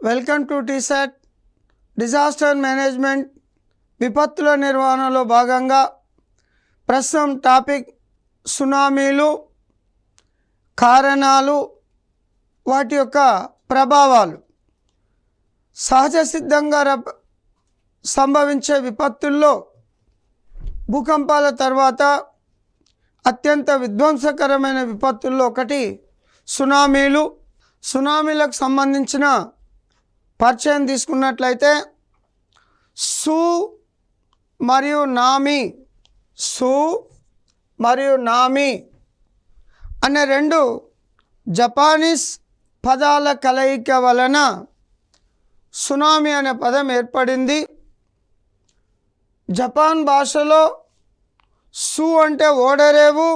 Welcome to T-SAT disaster management. విపత్తుల నిర్వహణలో భాగంగా ప్రస్తుతం టాపిక్ సునామీలు, కారణాలు, వాటి యొక్క ప్రభావాలు. సహజ సిద్ధంగా సంభవించే విపత్తుల్లో భూకంపాల తర్వాత అత్యంత విధ్వంసకరమైన విపత్తుల్లో ఒకటి సునామీలు. సునామీలకు సంబంధించిన పరిచయం తీసుకున్నట్లయితే సు మరియు నామీ అనే రెండు జపానీస్ పదాల కలయిక వలన సునామీ అనే పదం ఏర్పడింది. జపాన్ భాషలో సు అంటే ఓడరేవు,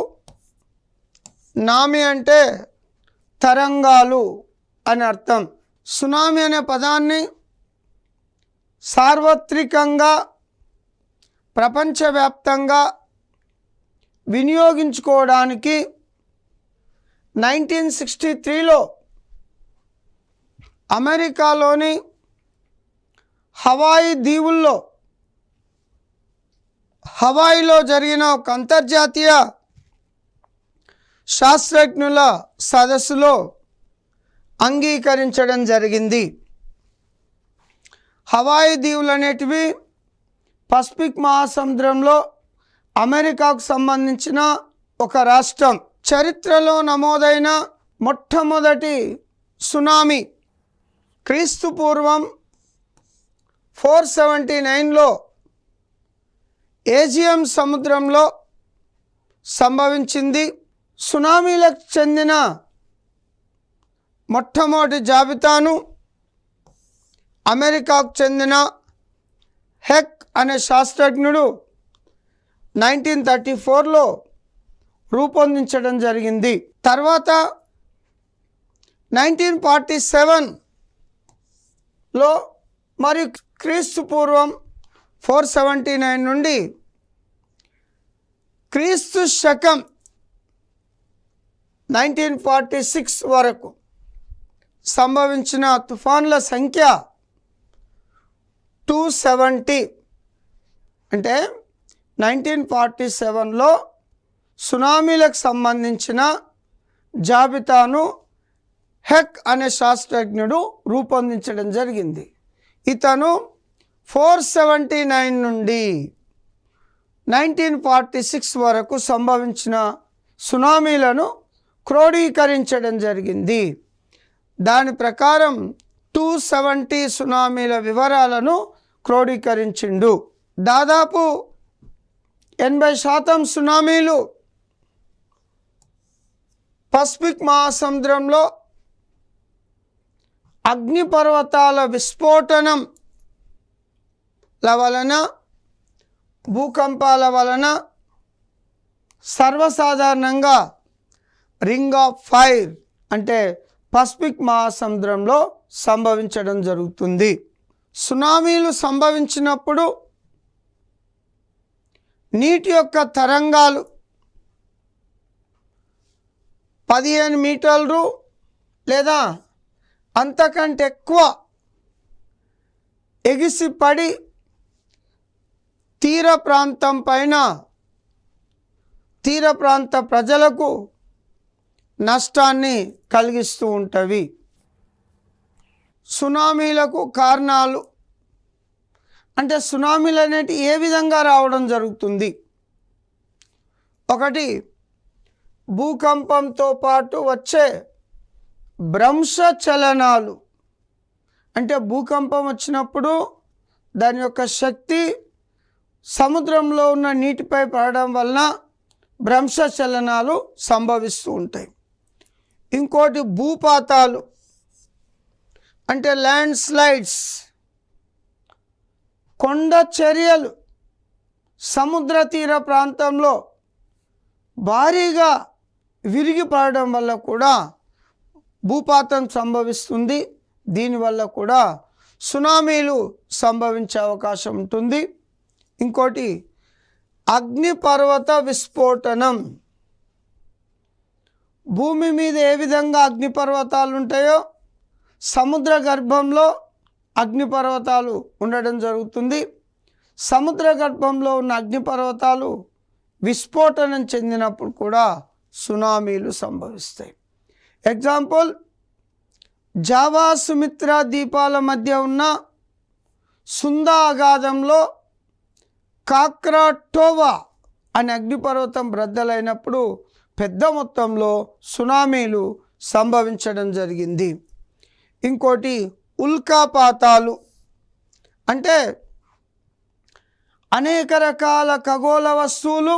నామి అంటే తరంగాలు అని అర్థం. సునామీ అనే పదాన్ని సార్వత్రికంగా ప్రపంచవ్యాప్తంగా వినియోగించుకోవడానికి 1963లో అమెరికాలోని హవాయిలో జరిగిన ఒక అంతర్జాతీయ శాస్త్రజ్ఞుల సదస్సులో అంగీకరించడం జరిగింది. హవాయి దీవులు అనేటివి పసిఫిక్ మహాసముద్రంలో అమెరికాకు సంబంధించిన ఒక రాష్ట్రం. చరిత్రలో నమోదైన మొట్టమొదటి సునామీ క్రీస్తు పూర్వం 479లో ఏజియం సముద్రంలో సంభవించింది. సునామీలకు చెందిన మొట్టమొదటి జాబితాను అమెరికాకు చెందిన హెక్ అనే శాస్త్రజ్ఞుడు 1934లో రూపొందించడం జరిగింది. తర్వాత 1947లో మరియు క్రీస్తు పూర్వం 479 నుండి క్రీస్తు శకం 1946 వరకు సంభవించిన తుఫాన్ల సంఖ్య 270. అంటే 1947లో సునామీలకు సంబంధించిన జాబితాను హెక్ అనే శాస్త్రజ్ఞుడు రూపొందించడం జరిగింది. ఇతను 479 నుండి 1946 వరకు సంభవించిన సునామీలను క్రోడీకరించడం జరిగింది. దాని ప్రకారం 270 సునామీల వివరాలను క్రోడీకరించిండు. దాదాపు 80% సునామీలు పసిఫిక్ మహాసముద్రంలో అగ్నిపర్వతాల విస్ఫోటనం వలన, భూకంపాల వలన, సర్వసాధారణంగా రింగ్ ఆఫ్ ఫైర్ అంటే పసిఫిక్ మహాసముద్రంలో సంభవించడం జరుగుతుంది. సునామీలు సంభవించినప్పుడు నీటి యొక్క తరంగాలు 15 మీటర్లు లేదా అంతకంటే ఎక్కువ ఎగిసిపడి తీర ప్రాంత ప్రజలకు నష్టాన్ని కలిగిస్తూ ఉంటవి. సునామీలకు కారణాలు అంటే సునామీలు అనేవి ఏ విధంగా రావడం జరుగుతుంది? ఒకటి, భూకంపంతో పాటు వచ్చే భ్రంశ చలనాలు. అంటే భూకంపం వచ్చినప్పుడు దాని యొక్క శక్తి సముద్రంలో ఉన్న నీటిపై పడడం వలన భ్రంశ చలనాలు సంభవిస్తూ ఉంటాయి. ఇంకోటి భూపాతాలు అంటే ల్యాండ్ స్లైడ్స్. కొండ చర్యలు సముద్ర తీర ప్రాంతంలో భారీగా విరిగి పడడం వల్ల కూడా భూపాతం సంభవిస్తుంది. దీనివల్ల కూడా సునామీలు సంభవించే అవకాశం ఉంటుంది. ఇంకోటి అగ్నిపర్వత విస్ఫోటనం. భూమి మీద ఏ విధంగా అగ్నిపర్వతాలు ఉంటాయో సముద్ర గర్భంలో అగ్నిపర్వతాలు ఉండడం జరుగుతుంది. సముద్ర గర్భంలో ఉన్న అగ్నిపర్వతాలు విస్ఫోటనం చెందినప్పుడు కూడా సునామీలు సంభవిస్తాయి. ఎగ్జాంపుల్, జావా సుమిత్రా ద్వీపాల మధ్య ఉన్న సుందా అగాధంలో కాక్రాటోవా అనే అగ్నిపర్వతం బ్రద్దలైనప్పుడు పెద్ద మొత్తంలో సునామీలు సంభవించడం జరిగింది. ఇంకోటి ఉల్కాపాతాలు, అంటే అనేక రకాల ఖగోళ వస్తువులు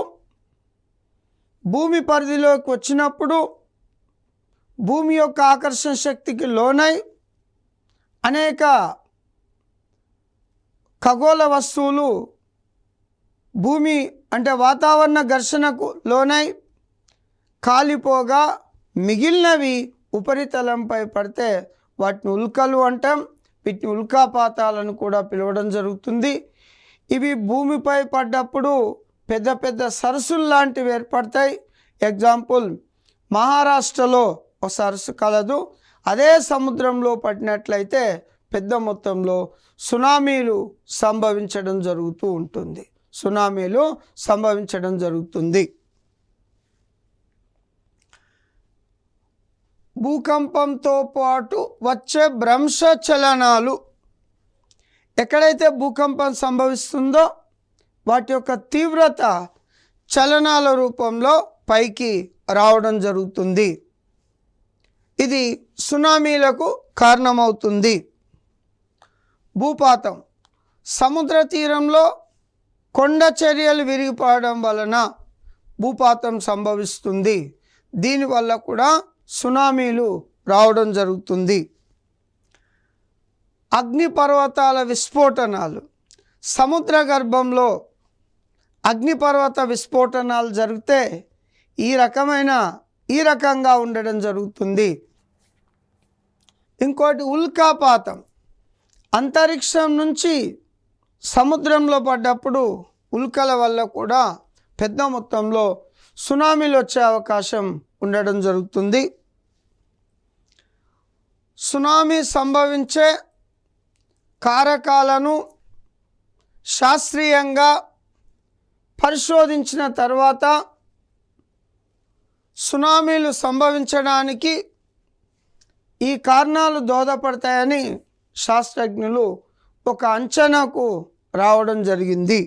భూమి పరిధిలోకి వచ్చినప్పుడు భూమి యొక్క ఆకర్షణ శక్తికి లోనై అనేక ఖగోళ వస్తువులు భూమి అంటే వాతావరణ ఘర్షణకు లోనై కాలిపోగా మిగిలినవి ఉపరితలంపై పడితే వాటిని ఉల్కలు అంటాం. వీటిని ఉల్కాపాతాలను కూడా పిలవడం జరుగుతుంది. ఇవి భూమిపై పడ్డప్పుడు పెద్ద పెద్ద సరస్సులు లాంటివి ఏర్పడతాయి. ఎగ్జాంపుల్, మహారాష్ట్రలో ఒక సరస్సు కలదు. అదే సముద్రంలో పడినట్లయితే పెద్ద మొత్తంలో సునామీలు సంభవించడం జరుగుతూ ఉంటుంది. సునామీలు సంభవించడం జరుగుతుంది. భూకంపంతో పాటు వచ్చే భ్రంశ చలనాలు, ఎక్కడైతే భూకంపం సంభవిస్తుందో వాటి యొక్క తీవ్రత చలనాల రూపంలో పైకి రావడం జరుగుతుంది. ఇది సునామీలకు కారణమవుతుంది. భూపాతం, సముద్ర తీరంలో కొండ చర్యలు విరిగిపోవడం వలన భూపాతం సంభవిస్తుంది. దీనివల్ల కూడా సునామీలు రావడం జరుగుతుంది. అగ్నిపర్వతాల విస్ఫోటనాలు, సముద్ర గర్భంలో అగ్నిపర్వత విస్ఫోటనాలు జరిగితే ఈ రకంగా ఉండడం జరుగుతుంది. ఇంకోటి ఉల్కాపాతం, అంతరిక్షం నుంచి సముద్రంలో పడ్డప్పుడు ఉల్కల వల్ల కూడా పెద్ద మొత్తంలో సునామీలు వచ్చే అవకాశం ఉండడం జరుగుతుంది. సునామీ సంభవించే కారకాలను శాస్త్రీయంగా పరిశోధించిన తర్వాత సునామీలు సంభవించడానికి ఈ కారణాలు దోహదపడతాయని శాస్త్రజ్ఞులు ఒక అంచనాకు రావడం జరిగింది.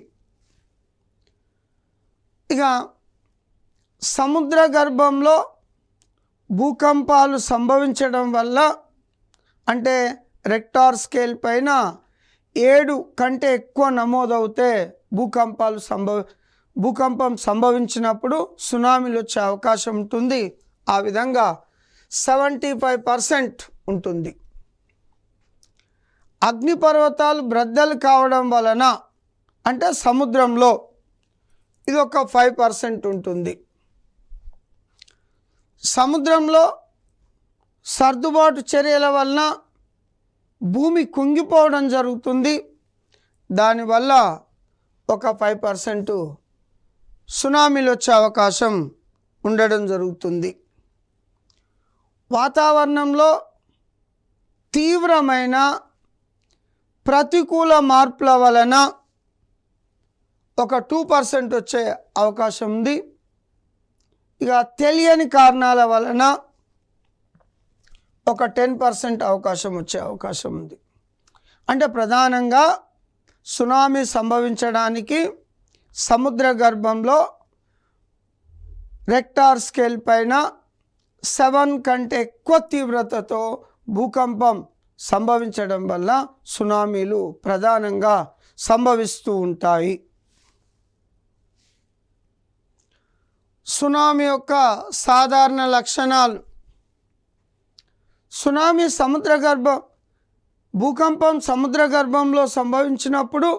ఇక సముద్ర గర్భంలో భూకంపాలు సంభవించడం వల్ల, అంటే రెక్టార్ స్కేల్ పైన 7 కంటే ఎక్కువ నమోదవుతే భూకంపం సంభవించినప్పుడు సునామీలు వచ్చే అవకాశం ఉంటుంది. ఆ విధంగా 75% ఉంటుంది. అగ్నిపర్వతాలు బ్రద్దలు కావడం వలన, అంటే సముద్రంలో, ఇది ఒక 5% ఉంటుంది. సముద్రంలో సర్దుబాటు చర్యల వలన భూమి కుంగిపోవడం జరుగుతుంది. దానివల్ల ఒక 5% సునామీలు వచ్చే అవకాశం ఉండడం జరుగుతుంది. వాతావరణంలో తీవ్రమైన ప్రతికూల మార్పుల వలన ఒక 2% వచ్చే అవకాశం ఉంది. ఇక తెలియని కారణాల వలన ఒక 10% అవకాశం వచ్చే అవకాశం ఉంది. అంటే ప్రధానంగా సునామీ సంభవించడానికి సముద్ర గర్భంలో రెక్టార్ స్కేల్ పైన 7 కంటే ఎక్కువ తీవ్రతతో భూకంపం సంభవించడం వల్ల సునామీలు ప్రధానంగా సంభవిస్తూ ఉంటాయి. సునామీ యొక్క సాధారణ లక్షణాలు. సునామీ భూకంపం సముద్ర గర్భంలో సంభవించినప్పుడు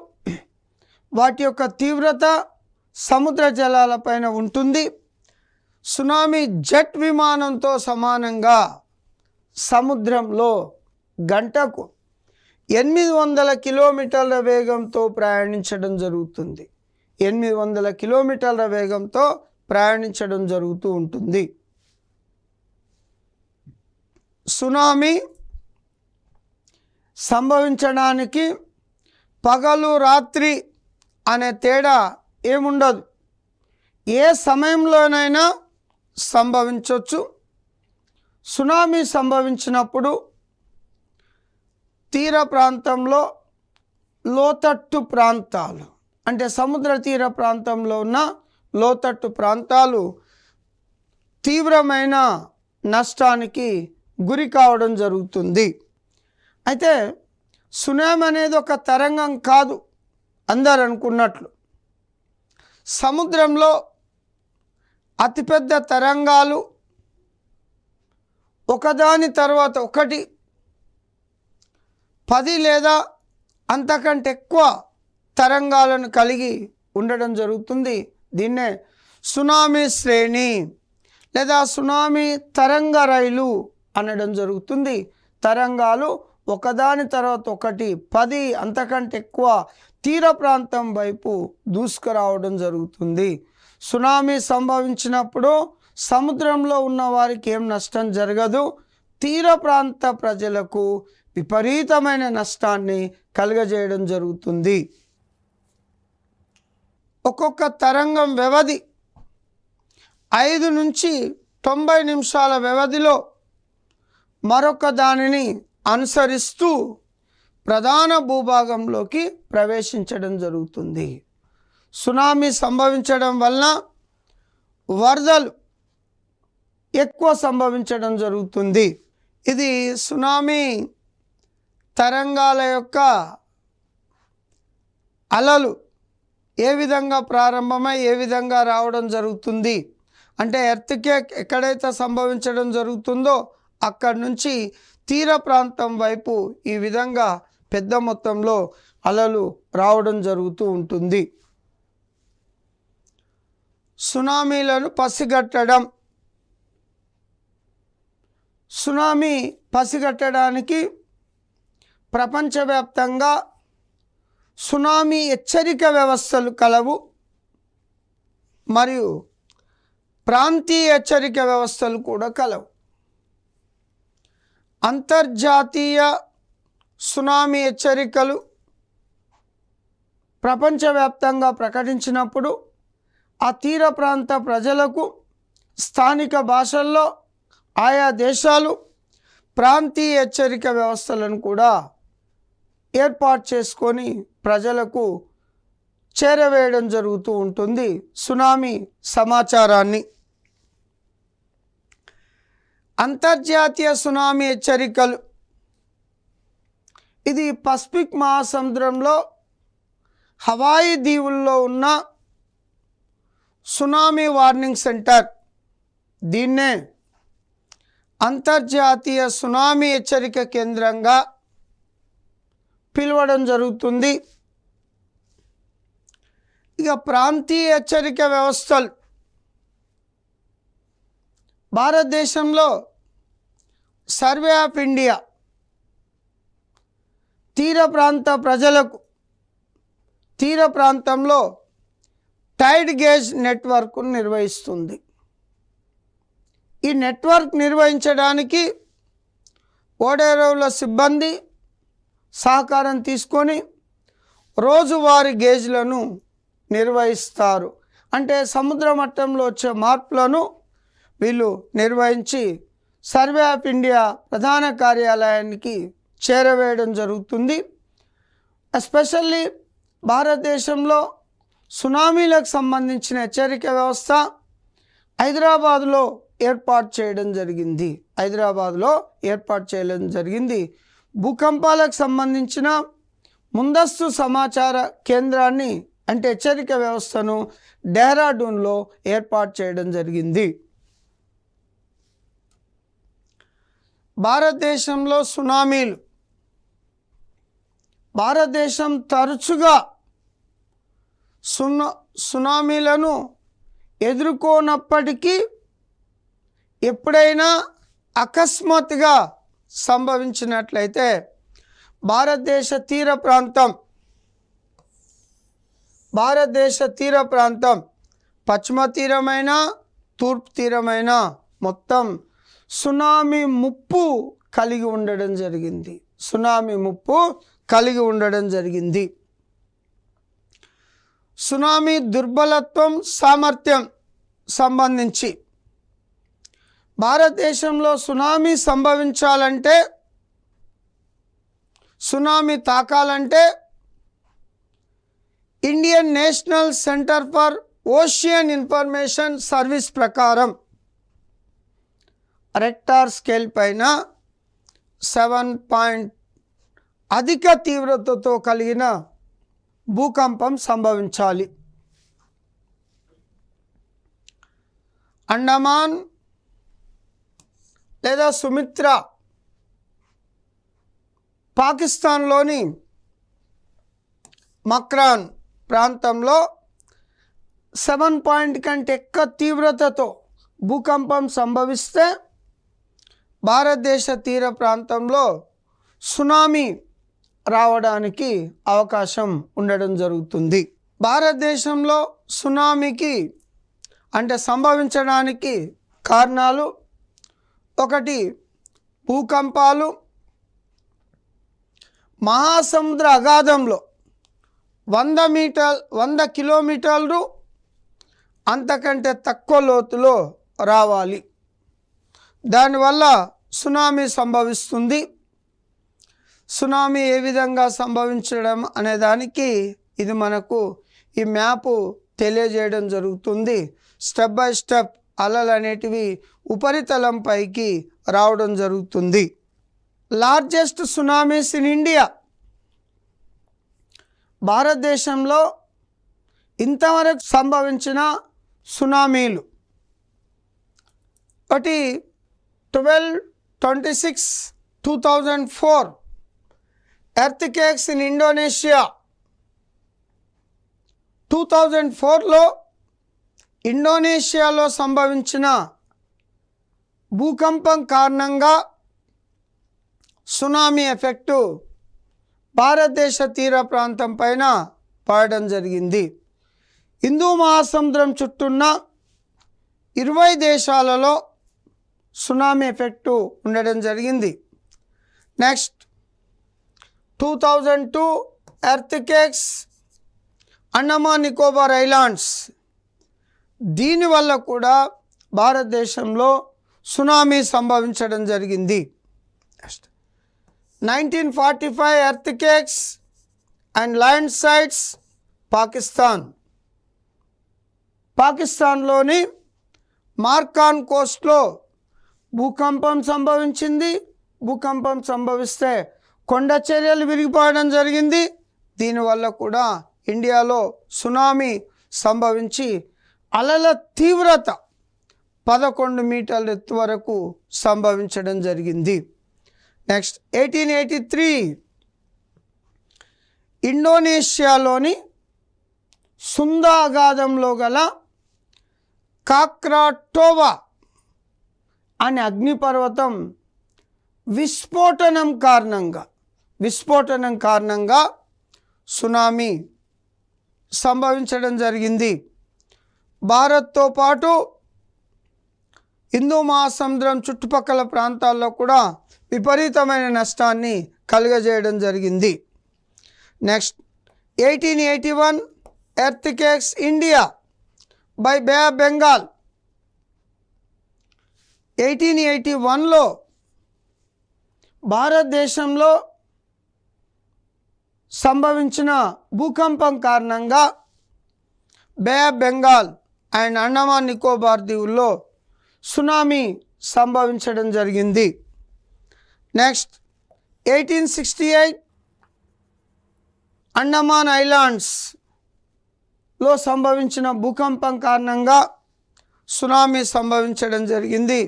వాటి యొక్క తీవ్రత సముద్ర జలాలపైన ఉంటుంది. సునామీ జెట్ విమానంతో సమానంగా సముద్రంలో గంటకు 800 కిలోమీటర్ల వేగంతో ప్రయాణించడం జరుగుతుంది. 800 కిలోమీటర్ల వేగంతో ప్రయాణించడం జరుగుతూ ఉంటుంది. సునామీ సంభవించడానికి పగలు రాత్రి అనే తేడా ఏముండదు. ఏ సమయంలోనైనా సంభవించవచ్చు. సునామీ సంభవించినప్పుడు తీర ప్రాంతంలో లోతట్టు ప్రాంతాలు అంటే సముద్ర తీర ప్రాంతంలో ఉన్న లోతట్టు ప్రాంతాలు తీవ్రమైన నష్టానికి గురి కావడం జరుగుతుంది. అయితే సునామీ అనేది ఒక తరంగం కాదు అందరు అనుకున్నట్లు. సముద్రంలో అతిపెద్ద తరంగాలు ఒకదాని తర్వాత ఒకటి 10 లేదా అంతకంటే ఎక్కువ తరంగాలను కలిగి ఉండడం జరుగుతుంది. దీన్నే సునామీ శ్రేణి లేదా సునామీ తరంగ రైలు అనడం జరుగుతుంది. తరంగాలు ఒకదాని తర్వాత ఒకటి 10 అంతకంటే ఎక్కువ తీర ప్రాంతం వైపు దూసుకురావడం జరుగుతుంది. సునామీ సంభవించినప్పుడు సముద్రంలో ఉన్న వారికి ఏం నష్టం జరగదు. తీర ప్రాంత ప్రజలకు విపరీతమైన నష్టాన్ని కలుగజేయడం జరుగుతుంది. ఒక్కొక్క తరంగం వ్యవధి 5 నుంచి 90 నిమిషాల వ్యవధిలో మరొక దానిని అనుసరిస్తూ ప్రధాన భూభాగంలోకి ప్రవేశించడం జరుగుతుంది. సునామీ సంభవించడం వలన వరదలు ఎక్కువ సంభవించడం జరుగుతుంది. ఇది సునామీ తరంగాల యొక్క అలలు ఏ విధంగా ప్రారంభమై ఏ విధంగా రావడం జరుగుతుంది అంటే ఎర్త్క్వేక్ ఎక్కడైతే సంభవించడం జరుగుతుందో అక్కడి నుంచి తీర ప్రాంతం వైపు ఈ విధంగా పెద్ద మొత్తంలో అలలు రావడం జరుగుతూ ఉంటుంది. సునామీలను పసిగట్టడం. సునామీ పసిగట్టడానికి ప్రపంచవ్యాప్తంగా సునామీ హెచ్చరిక వ్యవస్థలు కలవు మరియు ప్రాంతీయ హెచ్చరిక వ్యవస్థలు కూడా కలవు. అంతర్జాతీయ సునామీ హెచ్చరికలు ప్రపంచవ్యాప్తంగా ప్రకటించినప్పుడు ఆ తీర ప్రాంత ప్రజలకు స్థానిక భాషల్లో ఆయా దేశాలు ప్రాంతీయ హెచ్చరిక వ్యవస్థలను కూడా ఏర్పాటు చేసుకొని ప్రజలకు చేరవేయడం జరుగుతూ ఉంటుంది సునామీ సమాచారాన్ని. అంతర్జాతీయ సునామీ హెచ్చరికలు ఇది పసిఫిక్ మహాసముద్రంలో హవాయి దీవుల్లో ఉన్న సునామీ వార్నింగ్ సెంటర్. దీన్నే అంతర్జాతీయ సునామీ హెచ్చరిక కేంద్రంగా పిలవడం జరుగుతుంది. ఇక ప్రాంతీయ హెచ్చరిక వ్యవస్థలు భారతదేశంలో సర్వే ఆఫ్ ఇండియా తీర ప్రాంత ప్రజలకు తీర ప్రాంతంలో టైడ్ గేజ్ నెట్వర్క్ను నిర్వహిస్తుంది. ఈ నెట్వర్క్ నిర్వహించడానికి ఓడరేవుల సిబ్బంది సహకారం తీసుకొని రోజువారీ గేజ్లను నిర్వహిస్తారు. అంటే సముద్ర మట్టంలో వచ్చే మార్పులను వీళ్ళు నిర్వహించి సర్వే ఆఫ్ ఇండియా ప్రధాన కార్యాలయానికి చేరవేయడం జరుగుతుంది. ఎస్పెషల్లీ భారతదేశంలో సునామీలకు సంబంధించిన హెచ్చరిక వ్యవస్థ హైదరాబాద్లో ఏర్పాటు చేయడం జరిగింది. భూకంపాలకు సంబంధించిన ముందస్తు సమాచార కేంద్రాన్ని అంటే హెచ్చరిక వ్యవస్థను డెహ్రాడూన్లో ఏర్పాటు చేయడం జరిగింది. భారతదేశంలో సునామీలు భారతదేశం తరచుగా సునామీలను ఎదుర్కోనప్పటికీ ఎప్పుడైనా అకస్మాత్తుగా సంభవించినట్లయితే భారతదేశ తీర ప్రాంతం పశ్చిమ తీరమైన తూర్పు తీరమైన మొత్తం సునామీ ముప్పు కలిగి ఉండడం జరిగింది. సునామీ ముప్పు కలిగి ఉండడం జరిగింది. సునామీ దుర్బలత్వం సామర్థ్యం సంబంధించి భారతదేశంలో సునామీ సంభవించాలంటే, సునామీ తాకాలంటే Indian national centre for ocean information service ప్రకారం రెక్టార్ స్కేల్ పైన 7 అధిక తీవ్రతతో కలిగిన భూకంపం సంభవించాలి. అండమాన్ లేదా సుమిత్ర పాకిస్తాన్లోని మక్రాన్ ప్రాంతంలో 7 కంటే ఎక్కువ తీవ్రతతో భూకంపం సంభవిస్తే భారతదేశ తీర ప్రాంతంలో సునామీ రావడానికి అవకాశం ఉండడం జరుగుతుంది. భారతదేశంలో సునామీకి అంటే సంభవించడానికి కారణాలు: ఒకటి, భూకంపాలు. మహాసముద్ర అగాధంలో 100 కిలోమీటర్లు అంతకంటే తక్కువ లోతులో రావాలి. దానివల్ల సునామీ సంభవిస్తుంది. సునామీ ఏ విధంగా సంభవించడం అనే దానికి ఇది మనకు ఈ మ్యాపు తెలియజేయడం జరుగుతుంది. స్టెప్ బై స్టెప్ అలలు అనేటివి ఉపరితలం పైకి రావడం జరుగుతుంది. Largest tsunamis in India. భారతదేశంలో ఇంతవరకు సంభవించిన సునామీలు: ఒకటి 12/26/2004 ఎర్త్క్వేక్స్ ఇన్ ఇండోనేషియా. 2004లో ఇండోనేషియాలో సంభవించిన భూకంపం కారణంగా సునామీ ఎఫెక్టు భారతదేశ తీర ప్రాంతం పైన పడడం జరిగింది. హిందూ మహాసముద్రం చుట్టూన్న 20 దేశాలలో సునామీ ఎఫెక్టు ఉండడం జరిగింది. Next 2002 earthquakes Andaman Nicobar islands. దీనివల్ల కూడా భారతదేశంలో సునామీ సంభవించడం జరిగింది. 1945 earthquakes and land sides Pakistan. పాకిస్తాన్లోని మార్కాన్ కోస్ట్లో భూకంపం సంభవించింది. భూకంపం సంభవిస్తే కొండ చర్యలు విరిగిపోవడం జరిగింది. దీనివల్ల కూడా ఇండియాలో సునామీ సంభవించి అలల తీవ్రత 11 మీటర్ల ఎత్తు వరకు సంభవించడం జరిగింది. నెక్స్ట్ 1883 ఇండోనేషియాలోని సుందా అగాధంలో గల కాక్రాటోవా అనే అగ్నిపర్వతం విస్ఫోటనం కారణంగా సునామీ సంభవించడం జరిగింది. భారత్తో పాటు హిందూ మహాసముద్రం చుట్టుపక్కల ప్రాంతాల్లో కూడా విపరీతమైన నష్టాన్ని కలుగజేయడం జరిగింది. Next 1881 earthquakes India by bay of Bengal. 1881లో భారతదేశంలో సంభవించిన భూకంపం కారణంగా bay of Bengal and Andaman Nicobar దీవుల్లో సునామీ సంభవించడం జరిగింది. నెక్స్ట్ 1868 అండమాన్ ఐలాండ్స్లో సంభవించిన భూకంపం కారణంగా సునామీ సంభవించడం జరిగింది.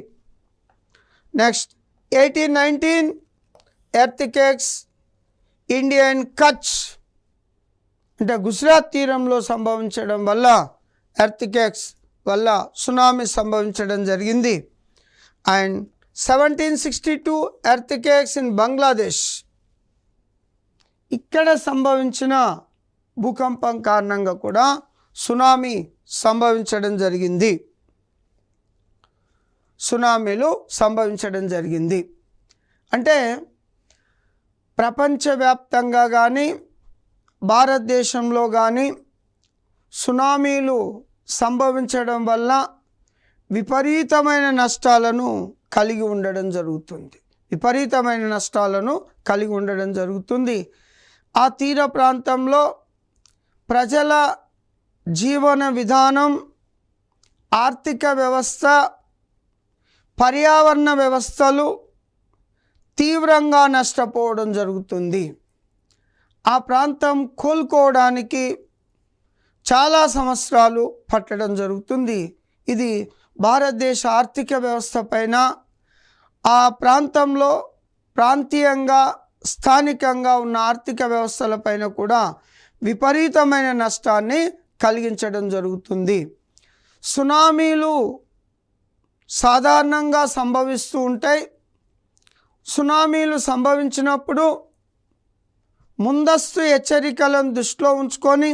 నెక్స్ట్ 1819 ఎర్త్క్వేక్స్ ఇండియన్ కచ్ అంటే గుజరాత్ తీరంలో సంభవించడం వల్ల ఎర్త్క్వేక్స్ వల్ల సునామీ సంభవించడం జరిగింది. And 1762 earthquakes in Bangladesh. ఇక్కడ సంభవించిన భూకంపం కారణంగా కూడా సునామీ సంభవించడం జరిగింది. సునామీలు సంభవించడం జరిగింది. అంటే ప్రపంచవ్యాప్తంగా కానీ భారతదేశంలో కానీ సునామీలు సంభవించడం వల్ల విపరీతమైన నష్టాలను కలిగి ఉండడం జరుగుతుంది. ఆ తీర ప్రాంతంలో ప్రజల జీవన విధానం, ఆర్థిక వ్యవస్థ, పర్యావరణ వ్యవస్థలు తీవ్రంగా నష్టపోవడం జరుగుతుంది. ఆ ప్రాంతం కోలుకోవడానికి చాలా సంవత్సరాలు పట్టడం జరుగుతుంది. ఇది భారతదేశ ఆర్థిక వ్యవస్థ పైన, ఆ ప్రాంతంలో ప్రాంతీయంగా స్థానికంగా ఉన్న ఆర్థిక వ్యవస్థలపైన కూడా విపరీతమైన నష్టాన్ని కలిగించడం జరుగుతుంది. సునామీలు సాధారణంగా సంభవిస్తూ ఉంటాయి. సునామీలు సంభవించినప్పుడు ముందస్తు హెచ్చరికలను దృష్టిలో ఉంచుకొని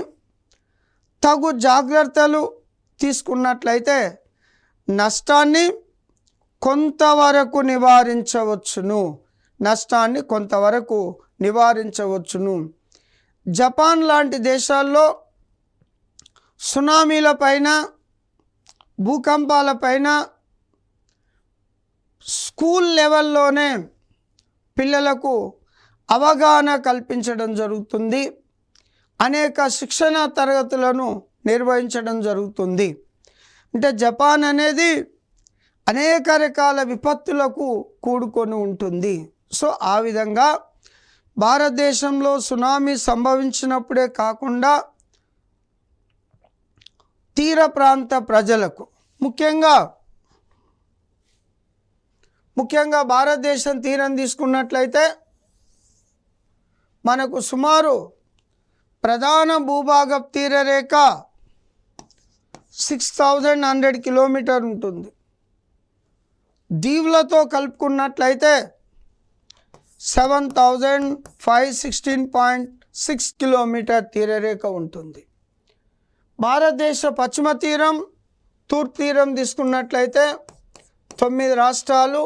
తగు జాగ్రత్తలు తీసుకున్నట్లయితే నష్టాన్ని కొంతవరకు నివారించవచ్చును. జపాన్ లాంటి దేశాల్లో సునామీలపైన, భూకంపాలపైన స్కూల్ లెవెల్లోనే పిల్లలకు అవగాహన కల్పించడం జరుగుతుంది. అనేక శిక్షణ తరగతులను నిర్వహించడం జరుగుతుంది. అంటే జపాన్ అనేది అనేక రకాల విపత్తులకు కూడుకొని ఉంటుంది. సో ఆ విధంగా భారతదేశంలో సునామీ సంభవించినప్పుడే కాకుండా తీర ప్రాంత ప్రజలకు, ముఖ్యంగా భారతదేశం తీరం తీసుకున్నట్లయితే మనకు సుమారు ప్రధాన భూభాగ తీరరేఖ 6100 కిలోమీటర్ ఉంటుంది. దీవులతో కలుపుకున్నట్లయితే 7516.6 కిలోమీటర్ తీరరేఖ ఉంటుంది. భారతదేశ పశ్చిమ తీరం, తూర్పు తీరం తీసుకున్నట్లయితే 9 రాష్ట్రాలు,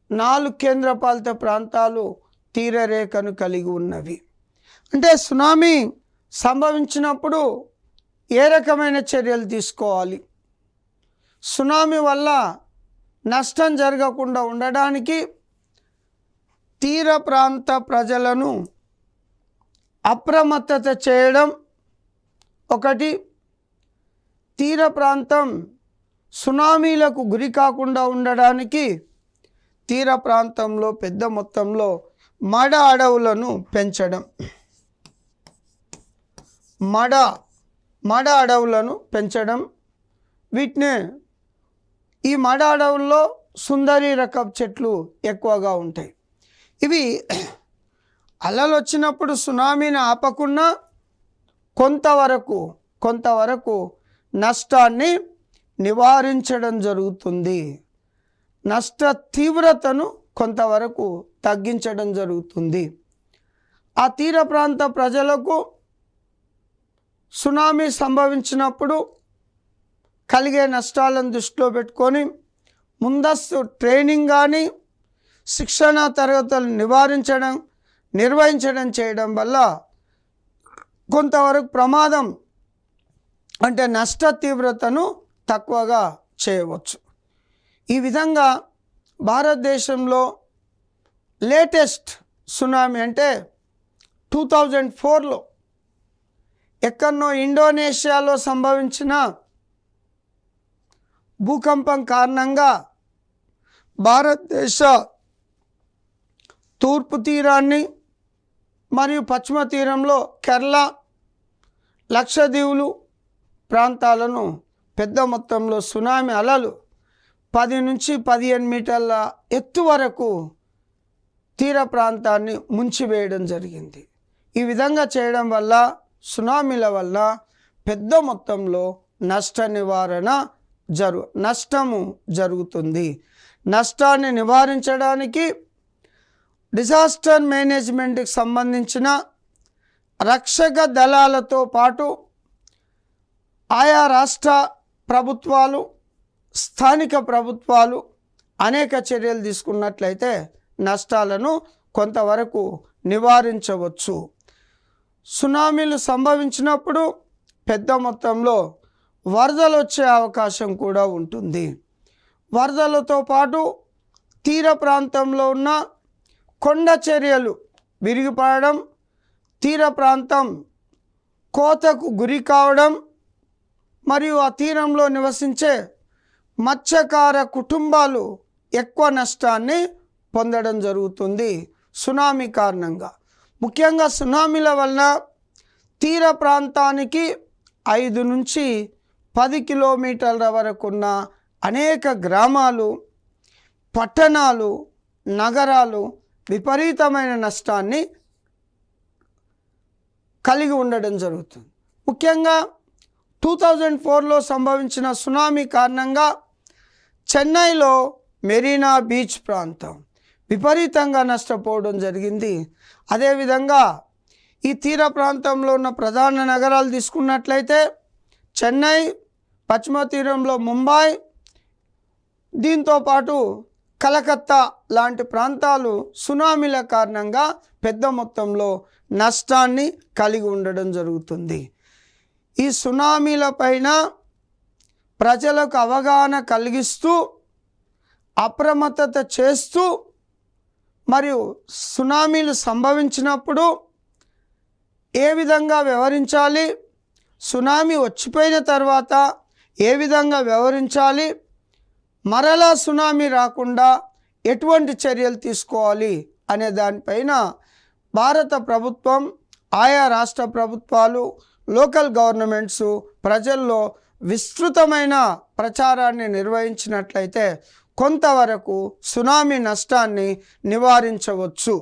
4 కేంద్రపాలిత ప్రాంతాలు తీరరేఖను కలిగి ఉన్నవి. అంటే సునామీ సంభవించినప్పుడు ఏ రకమైన చర్యలు తీసుకోవాలి, సునామీ వల్ల నష్టం జరగకుండా ఉండడానికి తీర ప్రాంత ప్రజలను అప్రమత్తత చేయడం ఒకటి. తీర ప్రాంతం సునామీలకు గురి కాకుండా ఉండడానికి తీర ప్రాంతంలో పెద్ద మొత్తంలో మడ అడవులను పెంచడం, మడ అడవులను పెంచడం. వీటిని ఈ మడ అడవుల్లో సుందరి రకం చెట్లు ఎక్కువగా ఉంటాయి. ఇవి అలలు వచ్చినప్పుడు సునామీని ఆపకుండా కొంతవరకు నష్టాన్ని నివారించడం జరుగుతుంది. నష్ట తీవ్రతను కొంతవరకు తగ్గించడం జరుగుతుంది. ఆ తీర ప్రాంత ప్రజలకు సునామీ సంభవించినప్పుడు కలిగే నష్టాలను దృష్టిలో పెట్టుకొని ముందస్తు ట్రైనింగ్ కానీ శిక్షణ తరగతులు నిర్వహించడం చేయడం వల్ల కొంతవరకు ప్రమాదం అంటే నష్ట తీవ్రతను తక్కువగా చేయవచ్చు. ఈ విధంగా భారతదేశంలో లేటెస్ట్ సునామీ అంటే 2004లో ఎక్కడనో ఇండోనేషియాలో సంభవించిన భూకంపం కారణంగా భారతదేశ తూర్పు తీరాన్ని మరియు పశ్చిమ తీరంలో కేరళ, లక్షద్వీపులు ప్రాంతాలను పెద్ద మొత్తంలో సునామీ అలలు 10 నుంచి 15 మీటర్ల ఎత్తు వరకు తీర ప్రాంతాన్ని ముంచివేయడం జరిగింది. ఈ విధంగా చేయడం వల్ల సునామీల వల్ల పెద్ద మొత్తంలో నష్టము జరుగుతుంది. నష్టాన్ని నివారించడానికి డిజాస్టర్ మేనేజ్మెంట్కి సంబంధించిన రక్షక దళాలతో పాటు ఆయా రాష్ట్ర ప్రభుత్వాలు, స్థానిక ప్రభుత్వాలు అనేక చర్యలు తీసుకున్నట్లయితే నష్టాలను కొంతవరకు నివారించవచ్చు. సునామీలు సంభవించినప్పుడు పెద్ద మొత్తంలో వరదలు వచ్చే అవకాశం కూడా ఉంటుంది. వరదలతో పాటు తీర ప్రాంతంలో ఉన్న కొండ చర్యలు విరిగిపడడం, తీర ప్రాంతం కోతకు గురి కావడం మరియు ఆ తీరంలో నివసించే మత్స్యకార కుటుంబాలు ఎక్కువ నష్టాన్ని పొందడం జరుగుతుంది సునామీ కారణంగా. ముఖ్యంగా సునామీల వలన తీర ప్రాంతానికి 5 నుంచి 10 కిలోమీటర్ల వరకు ఉన్న అనేక గ్రామాలు, పట్టణాలు, నగరాలు విపరీతమైన నష్టాన్ని కలిగి ఉండడం జరుగుతుంది. ముఖ్యంగా 2004లో సంభవించిన సునామీ కారణంగా చెన్నైలో మెరీనా బీచ్ ప్రాంతం విపరీతంగా నష్టపోవడం జరిగింది. అదేవిధంగా ఈ తీర ప్రాంతంలో ఉన్న ప్రధాన నగరాలు తీసుకున్నట్లయితే చెన్నై, పశ్చిమ తీరంలో ముంబై, దీంతోపాటు కలకత్తా లాంటి ప్రాంతాలు సునామీల కారణంగా పెద్ద మొత్తంలో నష్టాన్ని కలిగి ఉండడం జరుగుతుంది. ఈ సునామీల పైన ప్రజలకు అవగాహన కలిగిస్తూ, అప్రమత్తత చేస్తూ, మరియు సునామీలు సంభవించినప్పుడు ఏ విధంగా వ్యవహరించాలి, సునామీ వచ్చిపోయిన తర్వాత ఏ విధంగా వ్యవహరించాలి, మరలా సునామీ రాకుండా ఎటువంటి చర్యలు తీసుకోవాలి అనే దానిపైన భారత ప్రభుత్వం, ఆయా రాష్ట్ర ప్రభుత్వాలు, లోకల్ గవర్నమెంట్స్ ప్రజల్లో విస్తృతమైన ప్రచారాన్ని నిర్వహించినట్లయితే కొంతవరకు సునామీ నష్టాన్ని నివారించవచ్చు.